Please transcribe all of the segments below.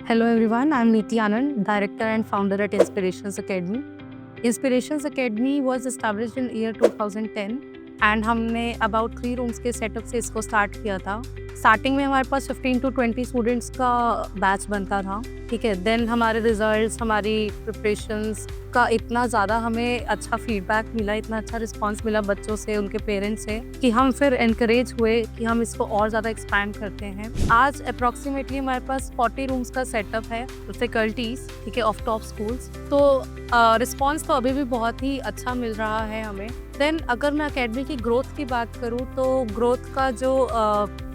Hello everyone, I'm Neeti Anand, Director and Founder at Inspirations Academy. Inspirations Academy was established in year 2010 and हमने about 3 rooms के setup से इसको start किया था. Starting में हमारे पास 15 to 20 स्टूडेंट्स का बैच बनता था, ठीक है. देन हमारे रिजल्ट्स, हमारी प्रिपरेशंस का इतना ज़्यादा हमें अच्छा फीडबैक मिला, इतना अच्छा रिस्पांस मिला बच्चों से, उनके पेरेंट्स से, कि हम फिर एनकरेज हुए कि हम इसको और ज़्यादा एक्सपैंड करते हैं. आज अप्रॉक्सीमेटली हमारे पास 40 रूम्स का सेटअप है, फैकल्टीज, ठीक है, ऑफ टॉप स्कूल्स. तो रिस्पांस तो अभी भी बहुत ही अच्छा मिल रहा है हमें. देन अगर मैं अकेडमी की ग्रोथ की बात करूँ तो ग्रोथ का जो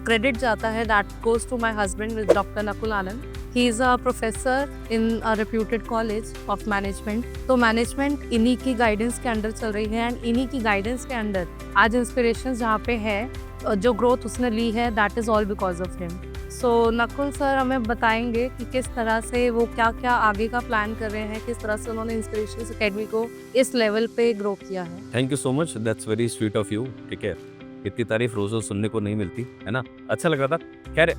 क्रेडिट जाता है that goes to my husband with doctor Nakul Anand. He is a professor in a reputed college of management. तो मैनेजमेंट इन्हीं की गाइडेंस के अंडर चल रही है एंड इन्हीं की गाइडेंस के अंडर आज इंस्पिरेशन जहाँ पे है, जो ग्रोथ उसने ली है, that is all because of him. So Nakul sir हमें बताएंगे कि किस तरह से वो क्या क्या आगे का प्लान कर रहे हैं, किस तरह से उन्होंने इंस्पिरेशंस एकेडमी को इस लेवल पे ग्रो किया है. Thank you so much, that's very sweet of you. ठीक है, इतनी तारीफ रोज रोज सुनने को नहीं मिलती है ना, अच्छा लगा था. खैर,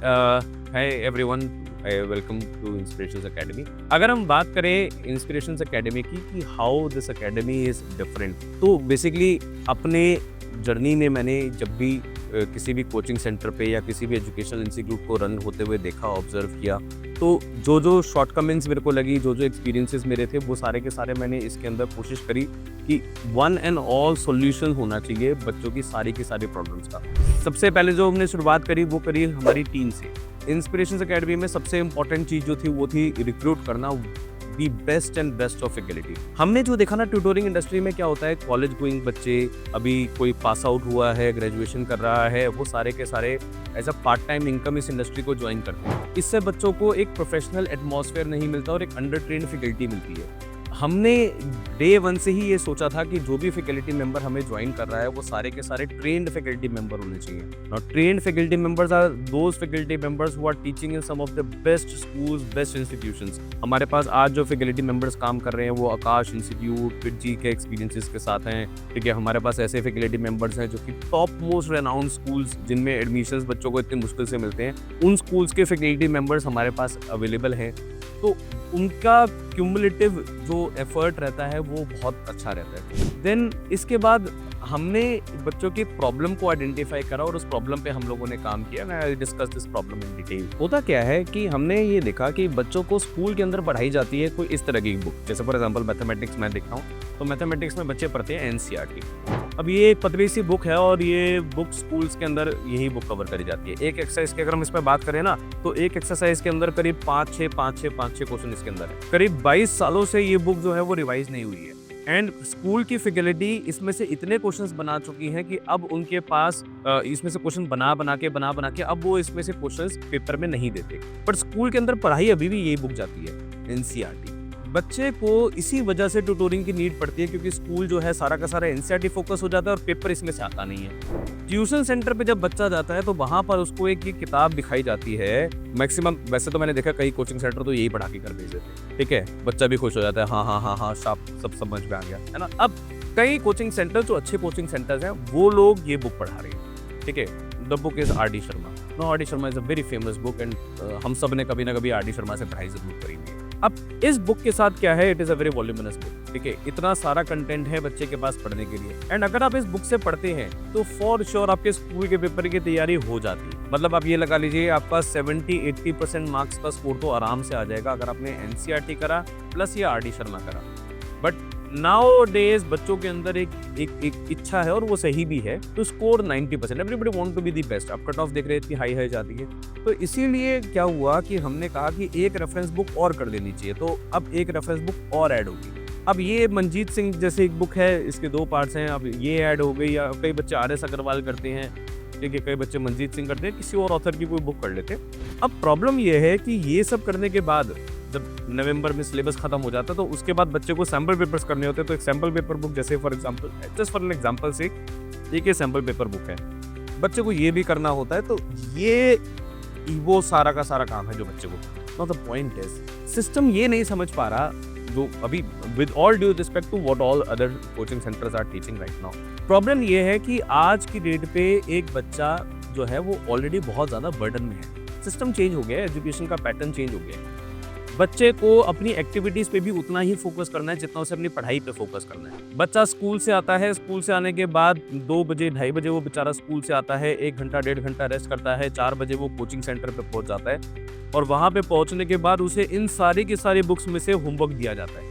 hi everyone, welcome to inspirations academy. अगर हम बात करें इंस्पिरेशंस एकेडमी की कि how this academy is different, तो बेसिकली अपने जर्नी में मैंने जब भी किसी भी कोचिंग सेंटर पे या किसी भी एजुकेशनल इंस्टीट्यूट को रन होते हुए देखा, ऑब्जर्व किया, तो जो जो शॉर्टकमिंग्स मेरे को लगी, जो जो एक्सपीरियंसेस मेरे थे, वो सारे के सारे मैंने इसके अंदर कोशिश करी कि वन एंड ऑल सॉल्यूशन होना चाहिए बच्चों की सारी प्रॉब्लम्स का. सबसे पहले जो हमने शुरुआत करी वो करी हमारी टीम से. इंस्पिरेशंस एकेडमी में सबसे इंपॉर्टेंट चीज़ जो थी वो थी रिक्रूट करना the best and best of faculty. हमने जो देखा ना, ट्यूटोरिंग इंडस्ट्री में क्या होता है, कॉलेज गोइंग बच्चे, अभी कोई पास आउट हुआ है, ग्रेजुएशन कर रहा है, वो सारे के सारे as a part time income इस इंडस्ट्री को ज्वाइन करते हैं. इससे बच्चों को एक प्रोफेशनल एटमॉस्फेयर नहीं मिलता और एक अंडर ट्रेन्ड फैकल्टी मिलती है. हमने डे 1 से ही ये सोचा था कि जो भी फैकल्टी मेंबर हमें ज्वाइन कर रहा है वो सारे के सारे ट्रेन्ड फैकल्टी मेंबर होने चाहिए. Now trained faculty members are those faculty members who are teaching in some of the best schools, best institutions. हमारे पास आज जो फैकल्टी मेंबर्स काम कर रहे हैं वो आकाश इंस्टीट्यूट, फिटजी के एक्सपीरियंसेस के साथ हैं. ठीक है, हमारे पास ऐसे फैकल्टी मेंबर्स हैं जो कि टॉप मोस्ट रेनाउंड स्कूल्स जिनमें एडमिशंस बच्चों को इतनी मुश्किल से मिलते हैं, उन स्कूल्स के फैकल्टी मेंबर्स हमारे पास अवेलेबल हैं. तो उनका क्यूमुलेटिव जो एफर्ट रहता है वो बहुत अच्छा रहता है. देन इसके बाद हमने बच्चों की प्रॉब्लम को आइडेंटिफाई करा और उस प्रॉब्लम पे हम लोगों ने काम किया. मैं I discuss this problem in detail. होता क्या है कि हमने ये देखा कि बच्चों को स्कूल के अंदर पढ़ाई जाती है कोई इस तरह की बुक, जैसे फॉर एग्जांपल मैथमेटिक्स मैं देखता हूँ, तो मैथमेटिक्स में बच्चे पढ़ते हैं एनसीईआरटी. अब ये एक पतली सी बुक है और ये बुक स्कूल्स के अंदर यही बुक कवर करी जाती है. एक एक्सरसाइज की अगर हम इसमें बात करें ना, तो एक एक्सरसाइज के अंदर करीब 5-6 क्वेश्चन इसके अंदर है. करीब 22 सालों से ये बुक जो है वो रिवाइज नहीं हुई है. एंड स्कूल की फैकल्टी इसमें से इतने क्वेश्चंस बना चुकी हैं कि अब उनके पास इसमें से क्वेश्चन बना के अब वो इसमें से क्वेश्चंस पेपर में नहीं देते. पर स्कूल के अंदर पढ़ाई अभी भी यही बुक जाती है, एनसीईआरटी. बच्चे को इसी वजह से ट्यूटोरिंग की नीड पड़ती है क्योंकि स्कूल जो है सारा का सारा एनसीईआरटी फोकस हो जाता है और पेपर इसमें से आता नहीं है. ट्यूशन सेंटर पे जब बच्चा जाता है तो वहाँ पर उसको एक ये किताब दिखाई जाती है. मैक्सिमम वैसे तो मैंने देखा कई कोचिंग सेंटर तो यही पढ़ा के कर भेज देते हैं. ठीक है, बच्चा भी खुश हो जाता है, हाँ सब समझ में आ गया, है ना. अब कई कोचिंग सेंटर जो अच्छे कोचिंग सेंटर्स हैं वो लोग ये बुक पढ़ा रहे हैं. ठीक है, the book is R D Sharma. No, R D Sharma is a very famous book and हम सब ने कभी ना कभी आर डी शर्मा से पढ़ाई जरूर करी है. अब इस बुक के साथ क्या है, it is a very voluminous book. ठीक है, इतना सारा कंटेंट है बच्चे के पास पढ़ने के लिए. एंड अगर आप इस बुक से पढ़ते हैं तो फॉर श्योर आपके स्कूल के पेपर की तैयारी हो जाती है. मतलब आप ये लगा लीजिए आपका 70-80% मार्क्स का स्कोर तो आराम से आ जाएगा अगर आपने एनसीईआरटी करा प्लस ये आर डी शर्मा करा. बट नाउ डेज बच्चों के अंदर एक इच्छा है और वो सही भी है to score 90%. Everybody want to be the best. अब कट ऑफ देख रहे हैं इतनी हाई जाती है. तो इसीलिए क्या हुआ कि हमने कहा कि एक रेफरेंस बुक और कर देनी चाहिए. तो अब एक रेफरेंस बुक और ऐड होगी. अब ये मंजीत सिंह जैसे एक बुक है, इसके 2 पार्ट्स हैं. अब ये ऐड हो गई, या कई बच्चे RS अग्रवाल करते हैं, ठीक है, कई बच्चे मंजीत सिंह करते हैं, किसी और ऑथर की कोई बुक कर लेते हैं. अब प्रॉब्लम ये है कि ये सब करने के बाद जब नवंबर में सिलेबस खत्म हो जाता है तो उसके बाद बच्चे को सैम्पल पेपर्स करने होते हैं. तो एक सैम्पल पेपर बुक, जैसे for example, just for an example से एक ये सैम्पल पेपर बुक है, बच्चे को ये भी करना होता है. तो ये वो सारा का सारा काम है जो बच्चे को. Now the point is system ये नहीं समझ पा रहा, जो अभी with all due respect to what all other coaching centres are teaching right now. Problem ये है कि आज की डेट पे एक बच्चा जो है वो ऑलरेडी बहुत ज़्यादा बर्डन में है. सिस्टम चेंज हो गया है, एजुकेशन का पैटर्न चेंज हो गया है. बच्चे को अपनी एक्टिविटीज़ पे भी उतना ही फोकस करना है जितना उसे अपनी पढ़ाई पे फोकस करना है। बच्चा स्कूल से आता है, स्कूल से आने के बाद 2 बजे, ढाई बजे वो बेचारा स्कूल से आता है, 1 घंटा, 1.5 घंटा रेस्ट करता है, 4 बजे वो कोचिंग सेंटर पे पहुँच जाता है और वहाँ पे पहुँचने के बाद उसे इन सारी की सारी बुक्स में से होमवर्क दिया जाता है।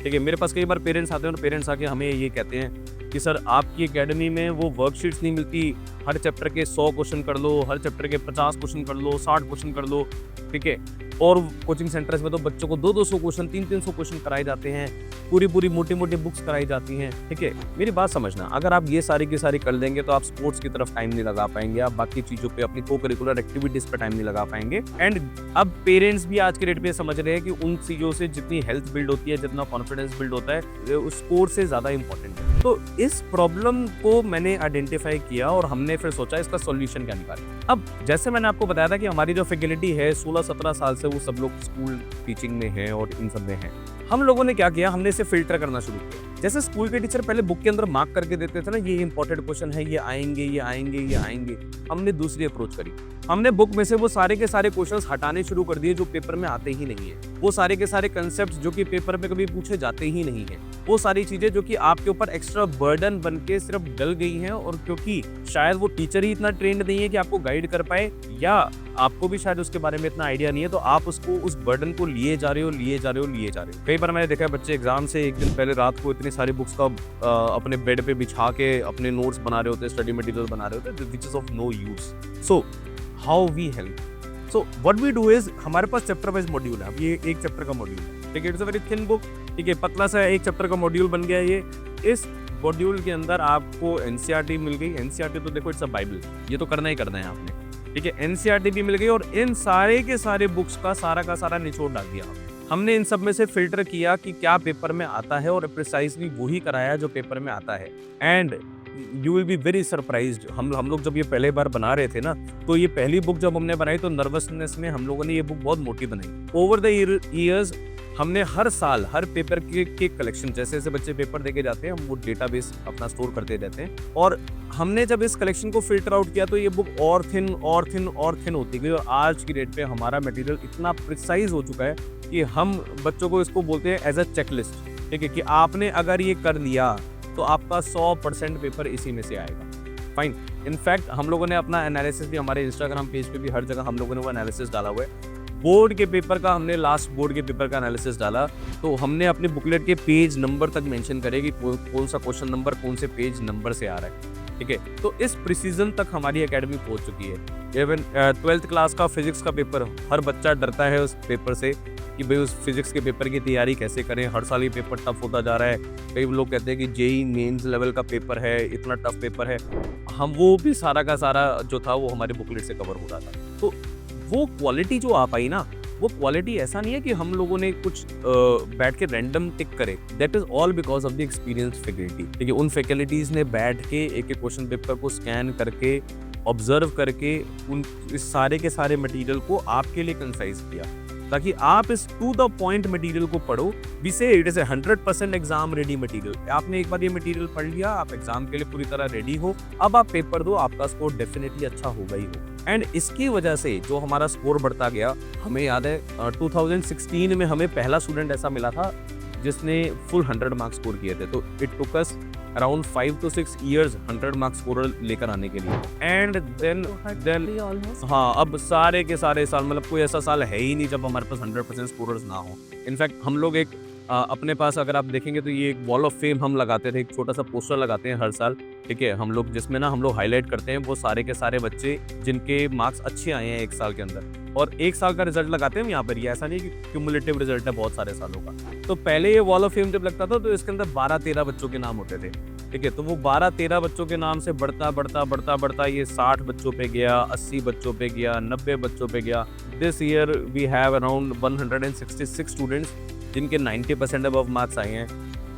ठीक है, मेरे पास कई बार पेरेंट्स आते हैं और पेरेंट्स आके हमें ये कहते हैं कि सर आपकी एकेडमी में वो वर्कशीट्स नहीं मिलती, हर चैप्टर के 100 क्वेश्चन कर लो, हर चैप्टर के 50 क्वेश्चन कर लो, 60 क्वेश्चन कर लो, ठीक है। और कोचिंग सेंटर्स में तो बच्चों को 200-200 क्वेश्चन, 300-300 क्वेश्चन कराए जाते हैं, पूरी मोटी-मोटी बुक्स कराई जाती हैं, ठीक है। मेरी बात समझना, अगर आप ये सारी की सारी कर देंगे तो आप स्पोर्ट्स की तरफ टाइम नहीं लगा पाएंगे, आप बाकी चीज़ों पे, अपनी को करिकुलर एक्टिविटीज़ पे टाइम नहीं लगा पाएंगे। एंड अब पेरेंट्स भी आज के डेट पे समझ रहे हैं कि उन चीज़ों से जितनी हेल्थ बिल्ड होती है, जितना कॉन्फिडेंस बिल्ड होता है, उस स्पोर्ट से ज़्यादा इंपॉर्टेंट है। तो इस प्रॉब्लम को मैंने आइडेंटिफाई किया और हमने फिर सोचा इसका सॉल्यूशन क्या निकालें। अब जैसे मैंने आपको बताया था कि हमारी जो फैकल्टी है 16-17 साल से वो सब लोग स्कूल टीचिंग में हैं और इन सब में हैं। हम लोगों ने क्या किया, हमने इसे फिल्टर करना शुरू किया। जैसे स्कूल के टीचर पहले बुक के अंदर मार्क करके देते थे ना, ये इंपॉर्टेंट क्वेश्चन है, ये आएंगे, ये आएंगे, ये आएंगे, हमने दूसरी अप्रोच करी। हमने बुक में से वो सारे के सारे क्वेश्चंस हटाने शुरू कर दिए जो पेपर में आते ही नहीं है, वो सारे के सारे कंसेप्ट्स जो कि पेपर में कभी पूछे जाते ही नहीं है, वो सारी चीजें जो कि आपके ऊपर एक्स्ट्रा बर्डन बन के सिर्फ डल गई हैं। और क्योंकि शायद वो टीचर ही इतना ट्रेंड नहीं है कि आपको गाइड कर पाए, या आपको भी शायद उसके बारे में इतना आइडिया नहीं है, तो आप उसको, उस बर्डन को लिए जा रहे हो। कई बार मैंने देखा है बच्चे एग्जाम से एक दिन पहले रात को इतनी सारी बुक्स का अपने बेड पे बिछा के अपने नोट्स बना रहे होते, स्टडी मटेरियल बना रहे होते, which is of no use. So how we help, so what we do is, हमारे पास चैप्टर वाइज मॉड्यूल है। अब ये एक चैप्टर का मॉड्यूल है, ठीक है, it's a very thin book, ठीक है, पतला सा एक चैप्टर का मॉड्यूल बन गया ये। इस मॉड्यूल के अंदर आपको एनसीईआरटी मिल गई। एनसीईआरटी तो देखो इट्स अ बाइबल, ये तो करना ही करना है आपने, ठीक है। एनसीईआरटी भी मिल गई और इन सारे के सारे बुक्स का सारा निचोड़ डाल दिया हमने। इन सब में से फिल्टर किया कि क्या पेपर में आता है और प्रिसाइजली वही कराया जो पेपर में आता है। And you will be very surprised. हम लोग जब ये पहले बार बना रहे थे ना, तो ये पहली बुक जब हमने बनाई तो नर्वसनेस में हम लोगों ने ये बुक बहुत मोटी बनाई। ओवर द ईयर्स हमने हर साल हर पेपर के कलेक्शन, जैसे जैसे बच्चे पेपर देके जाते हैं हम वो डेटाबेस अपना स्टोर करते रहते हैं, और हमने जब इस कलेक्शन को फिल्टर आउट किया तो ये बुक और थिन होती गई। और आज की डेट पे हमारा मटेरियल इतना प्रिसाइज हो चुका है कि हम बच्चों को इसको बोलते हैं एज अ चेकलिस्ट, ठीक है, कि आपने अगर ये कर लिया तो आपका 100% पेपर इसी में से आएगा। फाइन। इनफैक्ट हम लोगों ने अपना एनालिसिस भी हमारे इंस्टाग्राम पेज पे भी हर जगह हम लोगों ने वो एनालिसिस डाला हुआ है। बोर्ड के पेपर का हमने लास्ट बोर्ड के पेपर का एनालिसिस डाला, तो हमने अपने बुकलेट के पेज नंबर तक मेंशन करे कि कौन सा क्वेश्चन नंबर कौन से पेज नंबर से आ रहा है, ठीक है। तो इस प्रिसीजन तक हमारी एकेडमी पहुंच चुकी है। इवन 12th क्लास का फिजिक्स का पेपर, हर बच्चा डरता है उस पेपर से कि भाई उस फिजिक्स के पेपर की तैयारी कैसे करें, हर साल ये पेपर टफ होता जा रहा है। कई लोग कहते हैं कि जेई मेंस लेवल का पेपर है, इतना टफ पेपर है। हम वो भी सारा का सारा जो था वो हमारे बुकलेट से कवर हो रहा था। तो वो क्वालिटी जो आ पाई ना, वो क्वालिटी ऐसा नहीं है कि हम लोगों ने कुछ बैठ के रैंडम टिक करे, that is all because of the experience faculty, ठीक है। उन फैकल्टीज ने बैठ के एक एक क्वेश्चन पेपर को स्कैन करके, ऑब्जर्व करके, उन इस सारे के सारे मटेरियल को आपके लिए कंसाइज किया, ताकि आप इस टू द पॉइंट मटेरियल को पढ़ो। वी से it is 100% exam ready material. आपने एक बार ये मटेरियल पढ़ लिया, आप एग्जाम के लिए पूरी तरह रेडी हो, अब आप पेपर दो, आपका स्कोर डेफिनेटली अच्छा होगा ही हो। एंड इसकी वजह से जो हमारा स्कोर बढ़ता गया, हमें याद है 2016 में हमें पहला स्टूडेंट ऐसा मिला था जिसने फुल 100 मार्क्स स्कोर किए थे। तो it took us around 5 to 6 years 100 marks score लेकर आने के लिए। एंड देन हाँ, अब सारे के सारे साल, मतलब कोई ऐसा साल है ही नहीं जब हमारे पास 100% स्कोरर्स ना हो। इनफैक्ट हम लोग एक अपने पास अगर आप देखेंगे तो ये एक वॉल ऑफ फेम हम लगाते थे, एक छोटा सा पोस्टर लगाते हैं हर साल, ठीक है, हम लोग, जिसमें ना हम लोग हाईलाइट करते हैं वो सारे के सारे बच्चे जिनके मार्क्स अच्छे आए हैं एक साल के अंदर, और एक साल का रिजल्ट लगाते हैं हम यहाँ पर। ये ऐसा नहीं कि क्यूमुलेटिव रिजल्ट है बहुत सारे सालों का। तो पहले ये वॉल ऑफ फेम जब लगता था तो इसके अंदर 12-13 बच्चों के नाम होते थे, ठीक है। तो वो 12-13 बच्चों के नाम से बढ़ता ये 60 बच्चों पे गया, 80 बच्चों पे गया, 90 बच्चों पे गया। This year we have around 166 students जिनके 90% अबव मार्क्स आए हैं।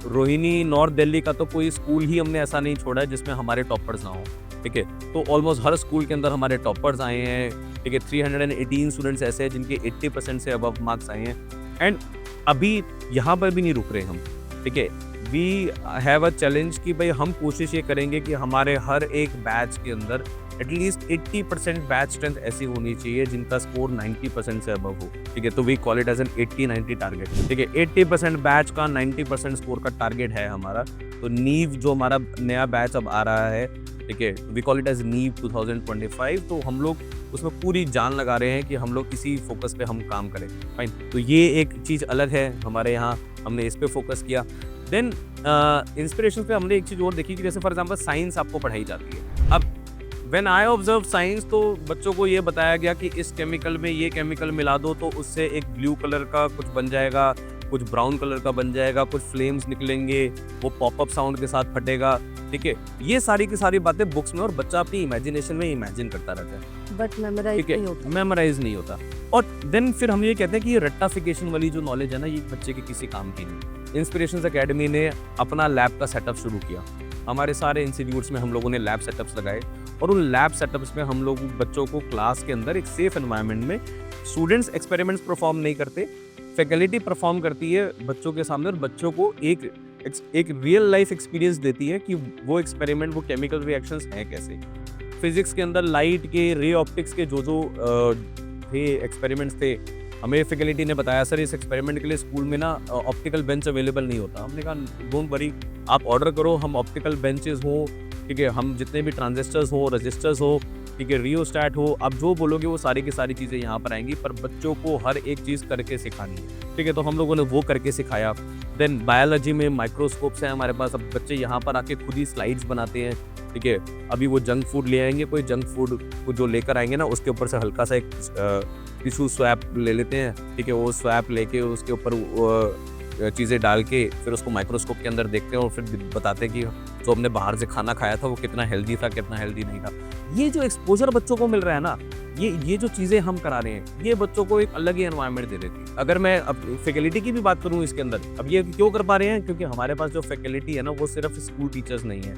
रोहिणी, नॉर्थ दिल्ली का तो कोई स्कूल ही हमने ऐसा नहीं छोड़ा है जिसमें हमारे टॉपर्स ना हो, ठीक है। तो ऑलमोस्ट हर स्कूल के अंदर हमारे टॉपर्स आए हैं, ठीक है। 318 स्टूडेंट्स ऐसे हैं जिनके 80% से अबव मार्क्स आए हैं। एंड अभी यहाँ पर भी नहीं रुक रहे हम, ठीक है। वी हैव अ चैलेंज कि भाई हम कोशिश ये करेंगे कि हमारे हर एक बैच के अंदर एटलीस्ट 80% बैच स्ट्रेंथ ऐसी होनी चाहिए जिनका स्कोर 90% से अबव हो, ठीक है। तो we call it as an 80-90 target, ठीक है। 80% बैच का 90% स्कोर का टारगेट है हमारा। तो नीव जो हमारा नया बैच अब आ रहा है, ठीक है, वी कॉल इट एज नीव 2025। तो हम लोग उसमें पूरी जान लगा रहे हैं कि हम लोग इसी फोकस पे हम काम करें, फाइन। तो ये एक चीज़ अलग है हमारे यहाँ, हमने इस पे फोकस किया। देन इंस्पिरेशन पे हमने एक चीज़ और देखी कि जैसे फॉर एग्जांपल साइंस आपको पढ़ाई जाती है। अब व्हेन आई ऑब्जर्व साइंस, तो बच्चों को ये बताया गया कि इस केमिकल में ये केमिकल मिला दो तो उससे एक ब्लू कलर का कुछ बन जाएगा, कुछ ब्राउन कलर का बन जाएगा, कुछ फ्लेम्स निकलेंगे, वो पॉपअप साउंड के साथ फटेगा, ठीक है। ये सारी की सारी बातें बुक्स में, और बच्चा अपनी इमेजिनेशन में इमेजिन करता रहता है, बट मेमोराइज ठीक नहीं है, होता। मेमोराइज नहीं होता। और देन फिर हम ये कहते हैं कि ये रट्टाफिकेशन वाली जो नॉलेज है ना, ये बच्चे के किसी काम की नहीं। इंस्पिरेशंस एकेडमी ने अपना लैब का सेटअप शुरू किया। हमारे सारे इंस्टीट्यूट्स में हम लोगों ने लैब सेटअप्स लगाए, और उन लैब सेटअप्स में हम लोग बच्चों को क्लास के अंदर एक सेफ एनवायरनमेंट में, स्टूडेंट्स एक्सपेरिमेंट्स परफॉर्म नहीं करते, फैकल्टी परफॉर्म करती है बच्चों के सामने, और बच्चों को एक रियल लाइफ एक्सपीरियंस देती है कि वो एक्सपेरिमेंट, वो केमिकल रिएक्शंस हैं कैसे। फिजिक्स के अंदर लाइट के, रे ऑप्टिक्स के जो थे एक्सपेरिमेंट्स थे, हमें फैकल्टी ने बताया सर इस एक्सपेरिमेंट के लिए स्कूल में ना ऑप्टिकल बेंच अवेलेबल नहीं होता। हमने कहा डोंट वरी, आप ऑर्डर करो, हम ऑप्टिकल बेंचेस हो, ठीक है, हम जितने भी ट्रांजिस्टर्स हो, रजिस्टर्स हो, ठीक है, रियोस्टैट हो, आप जो बोलोगे वो सारी की सारी चीज़ें यहाँ पर आएंगी, पर बच्चों को हर एक चीज़ करके सिखानी है, ठीक है। तो हम लोगों ने वो करके सिखाया। देन बायोलॉजी में माइक्रोस्कोप्स हैं हमारे पास, अब बच्चे यहाँ पर आके खुद ही स्लाइड्स बनाते हैं, ठीक है। अभी वो जंक फूड ले आएंगे, कोई जंक फूड को जो लेकर आएंगे ना, उसके ऊपर से हल्का सा एक टिश्यू स्वैप ले लेते हैं, ठीक है, वो स्वैप लेके उसके ऊपर चीज़ें डाल के फिर उसको माइक्रोस्कोप के अंदर देखते हैं, और फिर बताते हैं कि जो हमने बाहर से खाना खाया था वो कितना हेल्दी था, कितना हेल्दी नहीं था। ये जो एक्सपोजर बच्चों को मिल रहा है ना, ये जो चीज़ें हम करा रहे हैं, ये बच्चों को एक अलग ही एनवायरनमेंट दे देती है। अगर मैं अब फैकल्टी की भी बात करूँ इसके अंदर, अब ये क्यों कर पा रहे हैं, क्योंकि हमारे पास जो फैकल्टी है ना, वो सिर्फ स्कूल टीचर्स नहीं है,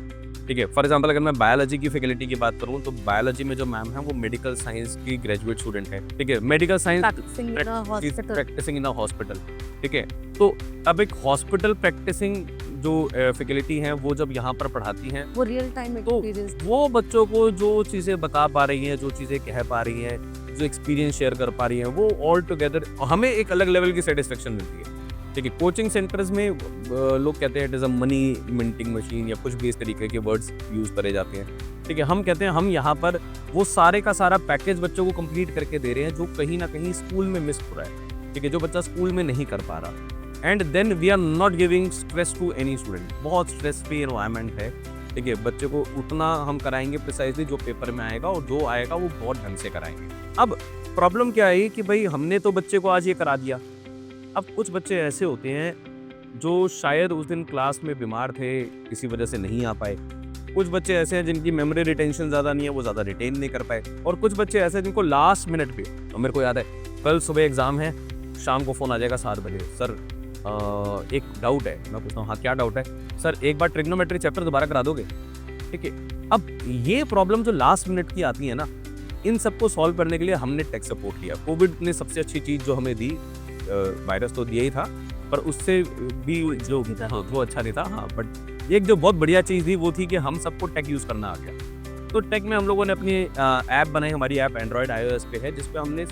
ठीक है। फॉर एग्जांपल अगर मैं बायोलॉजी की फैकल्टी की बात करूँ, तो बायोलॉजी में जो मैम है वो मेडिकल साइंस की ग्रेजुएट स्टूडेंट है, ठीक है, medical science practising in a hospital, ठीक है। तो अब एक हॉस्पिटल प्रैक्टिसिंग जो फैकल्टी हैं, वो जब यहाँ पर पढ़ाती हैं, वो रियल टाइम एक्सपीरियंस, वो बच्चों को जो चीज़ें बता पा रही हैं, जो चीज़ें कह पा रही हैं, जो एक्सपीरियंस शेयर कर पा रही हैं, वो ऑल टुगेदर हमें एक अलग लेवल की सेटिस्फेक्शन मिलती है, ठीक है। कोचिंग सेंटर्स में लोग कहते हैं it is a money minting machine, या कुछ भी इस तरीके के वर्ड्स यूज़ करे जाते हैं, ठीक है। हम कहते हैं हम यहाँ पर वो सारे का सारा पैकेज बच्चों को कंप्लीट करके दे रहे हैं, जो कहीं ना कहीं स्कूल में मिस हो रहा है, ठीक है, जो बच्चा स्कूल में नहीं कर पा रहा। And then we are not giving stress to any student. बहुत स्ट्रेस फ्री एनवायरनमेंट है, ठीक है। बच्चे को उतना हम कराएंगे प्रिसाइजली जो पेपर में आएगा, और जो आएगा वो बहुत ढंग से कराएंगे। अब प्रॉब्लम क्या है कि भाई हमने तो बच्चे को आज ये करा दिया, अब कुछ बच्चे ऐसे होते हैं जो शायद उस दिन क्लास में बीमार थे, किसी वजह से नहीं आ पाए। कुछ बच्चे ऐसे हैं जिनकी मेमोरी रिटेंशन ज़्यादा नहीं है, वो ज़्यादा रिटेन नहीं कर पाए। और कुछ बच्चे ऐसे हैं जिनको लास्ट मिनट पे, तो मेरे को याद है कल सुबह एग्ज़ाम है, शाम को फ़ोन आ जाएगा 7 बजे, सर एक डाउट है। मैं पूछता हूँ हाँ क्या डाउट है? सर एक बार ट्रिग्नोमेट्री चैप्टर दोबारा करा दोगे? ठीक है। अब ये प्रॉब्लम जो लास्ट मिनट की आती है ना, इन सबको सॉल्व करने के लिए हमने टेक सपोर्ट लिया। कोविड ने सबसे अच्छी चीज़ जो हमें दी, वायरस तो दिया ही था, पर उससे भी जो हाँ, वो अच्छा नहीं था, हाँ, बट एक जो बहुत बढ़िया चीज़ थी वो थी कि हम सबको टेक यूज़ करना आ गया। तो टेक में हम लोगों ने अपनी ऐप बनाई, हमारी ऐप एंड्रॉयड iOS पे है, जिसपे हमने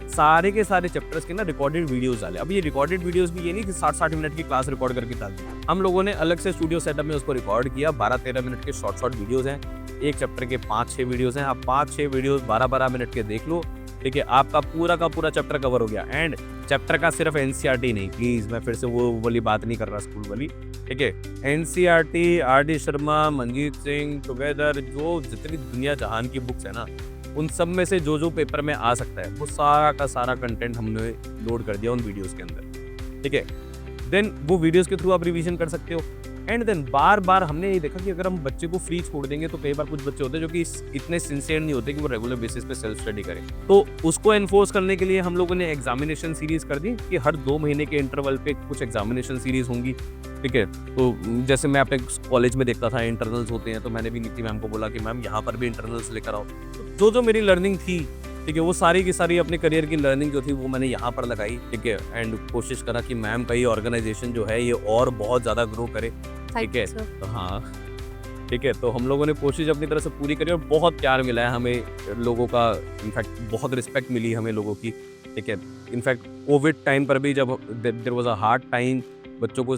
सारे के सारे चैप्टर्स के ना रिकॉर्डेड वीडियोस डाले। अब ये रिकॉर्डेड वीडियोस भी ये नहीं कि 60-60 मिनट की क्लास रिकॉर्ड करके डाल दी, हम लोगों ने अलग से स्टूडियो सेटअप में उसको रिकॉर्ड किया। 12-13 मिनट के शॉर्ट वीडियोस हैं, एक चैप्टर के 5-6 वीडियोस हैं। आप 5-6 वीडियोस 12-12 मिनट के देख लो, ठीक है, आपका पूरा का पूरा चैप्टर कवर हो गया। एंड चैप्टर का सिर्फ एनसीईआरटी नहीं, प्लीज़ मैं फिर से वो वाली बात नहीं कर रहा स्कूल वाली, ठीक है। NCERT, RD. Sharma, Manjeet Singh, together, जो जितनी दुनिया जहान की बुक्स है ना, उन सब में से जो जो पेपर में आ सकता है वो सारा का सारा कंटेंट हमने लोड कर दिया उन वीडियोस के अंदर, ठीक है। देन वो वीडियोस के थ्रू आप रिवीजन कर सकते हो। एंड देन बार बार हमने ये देखा कि अगर हम बच्चे को फ्री छोड़ देंगे तो कई बार कुछ बच्चे होते हैं जो कि इतने सिंसियर नहीं होते कि वो रेगुलर बेसिस पे सेल्फ स्टडी करें। तो उसको एनफोर्स करने के लिए हम लोगों ने एग्जामिनेशन सीरीज कर दी कि हर 2 महीने के इंटरवल पे कुछ एग्जामिनेशन सीरीज होंगी, ठीक है। तो जैसे मैं अपने कॉलेज में देखता था इंटरनल्स होते हैं, तो मैंने भी नीति मैम को बोला कि मैम यहाँ पर भी इंटरनल्स लेकर आओ। तो जो मेरी लर्निंग थी, ठीक है, वो सारी की सारी अपने करियर की लर्निंग जो थी वो मैंने यहाँ पर लगाई, ठीक है। एंड कोशिश करा कि मैम का ये ऑर्गेनाइजेशन जो है ये और बहुत ज़्यादा ग्रो करे, ठीक है। तो हाँ, ठीक है? तो हम लोगों ने कोशिश अपनी तरफ से पूरी करी और बहुत प्यार मिला है हमें लोगों का, इनफैक्ट बहुत रिस्पेक्ट मिली हमें लोगों की, ठीक है? इनफैक्ट कोविड टाइम पर भी जब there was a hard time, बच्चों को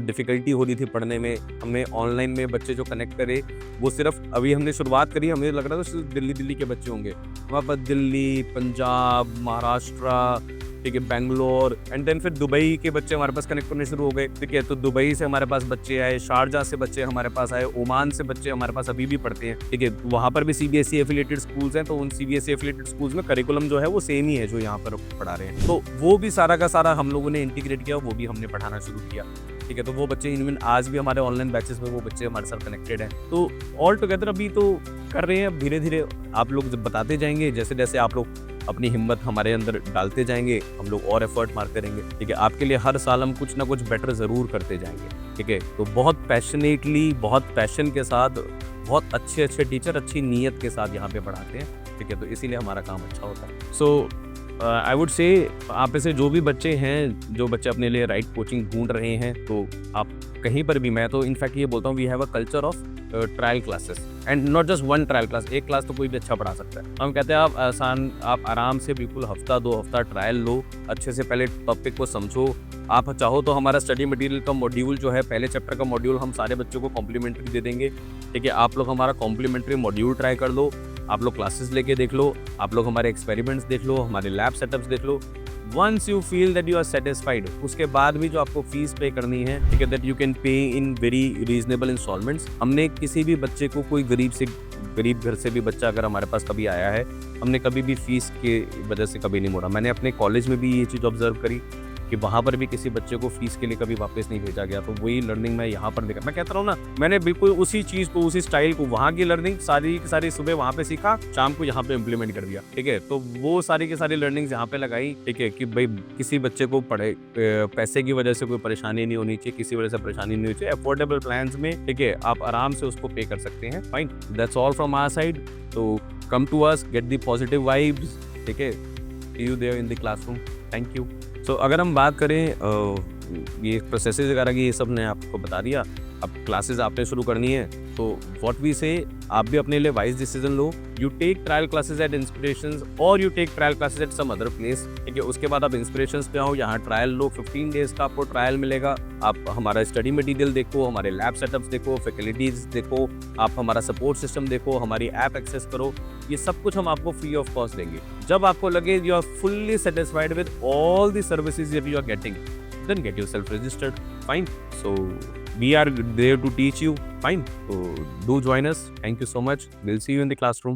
डिफ़िकल्टी हो रही थी पढ़ने में, हमने ऑनलाइन में बच्चे जो कनेक्ट करे, वो सिर्फ़ अभी हमने शुरुआत करी, हमें लग रहा था सिर्फ़ दिल्ली के बच्चे होंगे। हमारे पास दिल्ली, पंजाब, महाराष्ट्र, ठीक है, बैंगलोर एंड देन फिर दुबई के बच्चे हमारे पास कनेक्ट होने शुरू हो गए, ठीक है? तो दुबई से हमारे पास बच्चे आए, शारजाह से बच्चे हमारे पास आए, ओमान से बच्चे हमारे पास अभी भी पढ़ते हैं, ठीक है? वहाँ पर भी सीबीएसई एफिलिएटेड स्कूल्स हैं, तो उन सीबीएसई एफिलिएटेड स्कूल्स में करिकुलम जो है वो सेम ही है जो यहाँ पर पढ़ा रहे हैं। तो वो भी सारा का सारा हम लोगों ने इंटीग्रेट किया, वो भी हमने पढ़ाना शुरू किया, ठीक है? तो वो बच्चे इवन आज भी हमारे ऑनलाइन बैचेस में वो बच्चे हमारे साथ कनेक्टेड हैं। तो ऑल टुगेदर अभी तो कर रहे हैं, अब धीरे-धीरे आप लोग जब बताते जाएँगे, जैसे-जैसे आप लोग अपनी हिम्मत हमारे अंदर डालते जाएंगे, हम लोग और एफर्ट मारते रहेंगे, ठीक है? आपके लिए हर साल हम कुछ ना कुछ बेटर ज़रूर करते जाएंगे, ठीक है? तो बहुत पैशनेटली, बहुत पैशन के साथ, बहुत अच्छे टीचर अच्छी नीयत के साथ यहाँ पे पढ़ाते हैं, ठीक है? तो इसीलिए हमारा काम अच्छा होता है। सो आई वुड से आप में से जो भी बच्चे हैं, जो बच्चे अपने लिए राइट कोचिंग ढूंढ रहे हैं, तो आप कहीं पर भी, मैं तो इनफैक्ट ये बोलता हूँ, we have a culture of trial classes and not just one trial class. एक क्लास तो कोई भी अच्छा पढ़ा सकता है। हम कहते हैं आप आराम से बिल्कुल हफ्ता 2 हफ्ता ट्रायल लो, अच्छे से पहले टॉपिक को समझो। आप चाहो तो हमारा स्टडी मटेरियल का मॉड्यूल जो है, पहले चैप्टर का मॉड्यूल हम सारे बच्चों को कॉम्प्लीमेंट्री दे देंगे, ठीक है? आप लोग हमारा कॉम्प्लीमेंट्री मॉड्यूल ट्राई कर लो, आप लोग क्लासेस लेके देख लो, आप लोग हमारे एक्सपेरिमेंट्स देख लो, हमारे लैब सेटअप्स देख लो। Once you feel that you are satisfied, उसके बाद भी जो आपको फीस पे करनी है, ठीक है, that you can pay in very reasonable installments. हमने किसी भी बच्चे को, कोई गरीब घर से भी बच्चा अगर हमारे पास कभी आया है, हमने कभी भी फीस की वजह से कभी नहीं मोड़ा। मैंने अपने कॉलेज में भी ये चीज़ ऑब्जर्व करी कि वहाँ पर भी किसी बच्चे को फीस के लिए कभी वापस नहीं भेजा गया। तो वही लर्निंग मैं यहाँ पर देखा, मैं कहता हूँ ना, मैंने बिल्कुल उसी चीज़ को, उसी स्टाइल को, वहाँ की लर्निंग सारी की सारी सुबह वहाँ पे सीखा, शाम को यहाँ पे इम्प्लीमेंट कर दिया, ठीक है? तो वो सारी की सारी लर्निंग्स यहाँ पे लगाई, ठीक है, कि भाई किसी बच्चे को पैसे की वजह से कोई परेशानी नहीं होनी चाहिए, किसी वजह से परेशानी नहीं होनी चाहिए। अफोर्डेबल प्लान्स में, ठीक है, आप आराम से उसको पे कर सकते हैं। Fine, that's all from our side. तो come to us, get the positive vibes, ठीक है? See you there in the classroom. Thank you. So अगर हम बात करें ये प्रोसेसेस वगैरह की, ये सब ने आपको बता दिया। अब क्लासेस आपने शुरू करनी है, तो व्हाट वी से, आप भी अपने लिए वाइज डिसीजन लो। You take trial classes at Inspirations और you take trial classes at some other place, ठीक है? उसके बाद आप इंस्पिरेशंस पे आओ, यहाँ ट्रायल लो, 15 डेज का आपको ट्रायल मिलेगा। आप हमारा स्टडी मटेरियल देखो, हमारे लैब सेटअप्स देखो, फैसिलिटीज़ देखो, आप हमारा सपोर्ट सिस्टम देखो, हमारी ऐप एक्सेस करो। ये सब कुछ हम आपको फ्री ऑफ कॉस्ट देंगे। जब आपको लगे you are fully satisfied with all the services that you are getting, then get yourself registered. Fine. So we are there to teach you. Fine. So do join us. Thank you so much. We'll see you in the classroom.